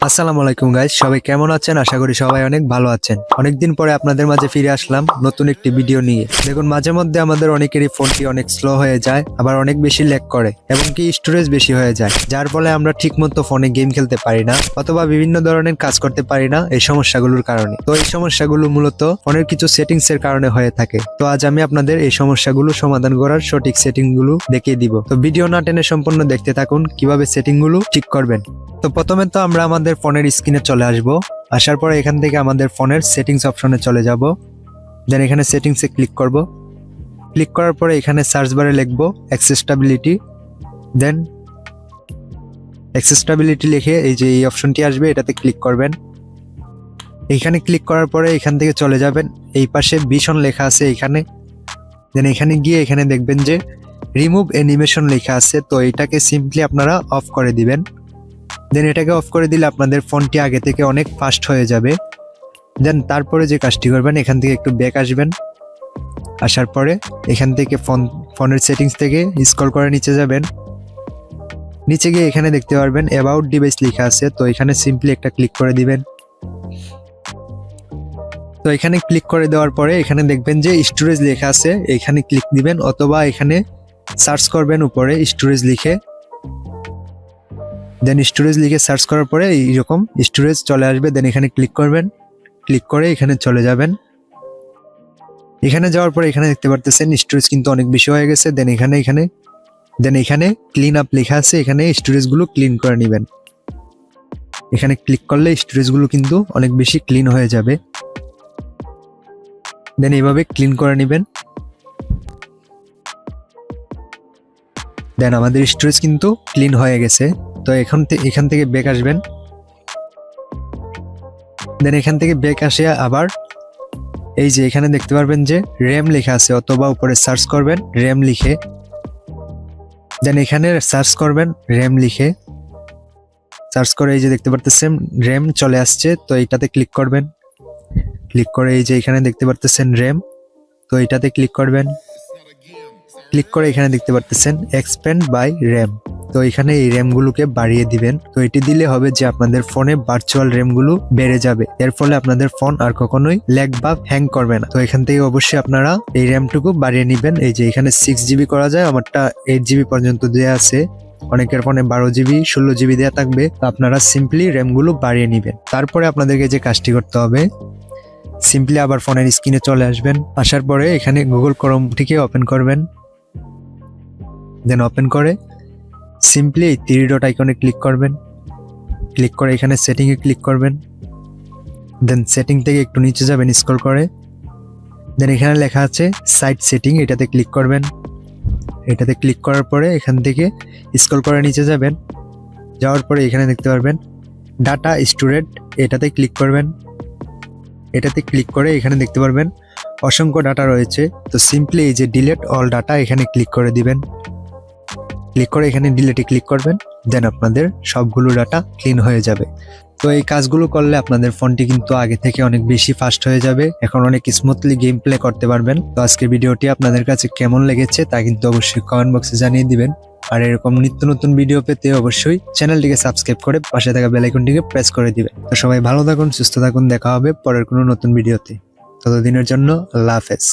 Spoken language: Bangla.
আসসালামু আলাইকুম গাইস, সবাই কেমন আছেন? আশা করি সবাই অনেক ভালো আছেন। অনেকদিন পরে আপনাদের মাঝে ফিরে আসলাম নতুন একটি ভিডিও নিয়ে। দেখুন, মাঝে মধ্যে আমাদের অনেকেরই ফোনটি অনেক স্লো হয়ে যায়, আবার অনেক বেশি ল্যাগ করে এবং কি স্টোরেজ বেশি হয়ে যায়, যার ফলে আমরা ঠিকমতো ফোনে গেম খেলতে পারি না অথবা বিভিন্ন ধরনের কাজ করতে পারি না এই সমস্যাগুলোর কারণে। তো এই সমস্যাগুলো মূলত ফোনের কিছু সেটিংস এর কারণে হয়ে থাকে। তো আজ আমি আপনাদের এই সমস্যাগুলো সমাধান করার সঠিক সেটিং গুলো দেখিয়ে দিব। তো ভিডিও না টেনে সম্পূর্ণ দেখতে থাকুন কিভাবে সেটিং গুলো ঠিক করবেন। তো প্রথমে তো আমরা আমাদের ফোনের স্ক্রিনে চলে আসব। আসার পরে এখান থেকে আমাদের ফোনের সেটিংস অপশনে চলে যাব। দেন এখানে সেটিংসে ক্লিক করব। ক্লিক করার পরে এখানে সার্চ বারে লিখব অ্যাক্সেসিবিলিটি। দেন অ্যাক্সেসিবিলিটি লিখে এই যে এই অপশনটি আসবে, এটাতে ক্লিক করবেন। এইখানে ক্লিক করার পরে এখান থেকে চলে যাবেন, এই পাশে ভিশন লেখা আছে এখানে। দেন এখানে গিয়ে এখানে দেখবেন যে রিমুভ অ্যানিমেশন লেখা আছে, তো এটাকে সিম্পলি আপনারা অফ করে দিবেন। দেন এটাকে অফ করে দিলে আপনাদের ফোনটি আগে থেকে অনেক ফাস্ট হয়ে যাবে। দেন তারপরে যে কাজটি করবেন, এখান থেকে একটু ব্যাক আসবেন। আসার পরে এখান থেকে ফোনের সেটিংস থেকে স্ক্রল করে নিচে যাবেন। নিচে গিয়ে এখানে দেখতে পারবেন অ্যাবাউট ডিভাইস লেখা আছে, তো এখানে সিম্পলি একটা ক্লিক করে দিবেন। তো এখানে ক্লিক করে দেওয়ার পরে এখানে দেখবেন যে স্টোরেজ লেখা আছে, এখানে ক্লিক দিবেন অথবা এখানে সার্চ করবেন উপরে স্টোরেজ লিখে। দেন স্টোরেজ লিখে সার্চ করার পরে এইরকম স্টোরেজ চলে আসবে। দেন এখানে ক্লিক করবেন, ক্লিক করে এখানে চলে যাবেন। এখানে যাওয়ার পরে এখানে দেখতে পারতেছেন স্টোরেজ কিন্তু অনেক বেশি হয়ে গেছে। দেন এখানে ক্লিন আপ লেখা আছে, এখানে স্টোরেজগুলো ক্লিন করে নেবেন। এখানে ক্লিক করলে স্টোরেজগুলো কিন্তু অনেক বেশি ক্লিন হয়ে যাবে। দেন এইভাবে ক্লিন করে নেবেন। দেন আমাদের স্টোরেজ কিন্তু ক্লিন হয়ে গেছে। তো এখান থেকে ব্যাক আসবেন। দেন এখান থেকে ব্যাক আসে আবার এই যে এখানে দেখতে পারবেন যে র্যাম লেখা আছে, অথবা উপরে সার্চ করবেন র্যাম লিখে। দেন এখানে সার্চ করবেন র্যাম লিখে। সার্চ করে এই যে দেখতে পারতেছেন র্যাম চলে আসছে, তো এইটাতে ক্লিক করবেন। ক্লিক করে এই যে এখানে দেখতে পারতেছেন র্যাম, তো এইটাতে ক্লিক করবেন। ক্লিক করে এখানে দেখতে পারতেছেন এক্সপ্যান্ড বাই র্যাম, তো এখানে এই র্যামগুলোকে বাড়িয়ে দিবেন। তো এটি দিলে হবে যে আপনাদের ফোনে ভার্চুয়াল র্যামগুলো বেড়ে যাবে, এর ফলে আপনাদের ফোন আর কখনোই ল্যাগ বা হ্যাং করবে না। তো এখান থেকে অবশ্যই আপনারা এই র্যামটুকু বাড়িয়ে নেবেন। এই যে এখানে 6GB করা যায়, আমারটা 8GB পর্যন্ত দেওয়া আছে। অনেকের ফোনে 12GB 16GB দেওয়া থাকবে, তো আপনারা সিম্পলি র্যামগুলো বাড়িয়ে নেবেন। তারপরে আপনাদেরকে যে কাজটি করতে হবে, সিম্পলি আবার ফোনের স্ক্রিনে চলে আসবেন। আসার পরে এখানে গুগল ক্রোমটিকে ওপেন করবেন। দেন ওপেন করে সিম্পলি এই 3 ডট আইকনে ক্লিক করবেন। ক্লিক করে এখানে সেটিংয়ে ক্লিক করবেন। দেন সেটিং থেকে একটু নিচে যাবেন স্ক্রল করে। দেন এখানে লেখা আছে সাইট সেটিং, এটাতে ক্লিক করবেন। এটাতে ক্লিক করার পরে এখান থেকে স্ক্রল করে নিচে যাবেন। যাওয়ার পরে এখানে দেখতে পারবেন ডাটা স্টোরেজ, এটাতে ক্লিক করবেন। এটাতে ক্লিক করে এখানে দেখতে পারবেন অসংখ্য ডাটা রয়েছে, তো সিম্পলি এই যে ডিলিট অল ডাটা এখানে ক্লিক করে দিবেন। ক্লিক করে এখানে ডিলিটে ক্লিক করবেন। দেন আপনাদের সবগুলো ডাটা ক্লিন হয়ে যাবে। তো এই কাজগুলো করলে আপনাদের ফোনটি কিন্তু আগে থেকে অনেক বেশি ফাস্ট হয়ে যাবে, এখন অনেক স্মুথলি গেম প্লে করতে পারবেন। তো আজকের ভিডিওটি আপনাদের কাছে কেমন লেগেছে তা কিন্তু অবশ্যই কমেন্ট বক্সে জানিয়ে দিবেন। আর এরকম নিত্য নতুন ভিডিও পেতে অবশ্যই চ্যানেলটিকে সাবস্ক্রাইব করে পাশে থাকা বেল আইকনটিকে প্রেস করে দিবেন। তো সবাই ভালো থাকুন, সুস্থ থাকুন, দেখা হবে পরের কোনো নতুন ভিডিওতে। ততদিনের জন্য আল্লাহ হাফেজ।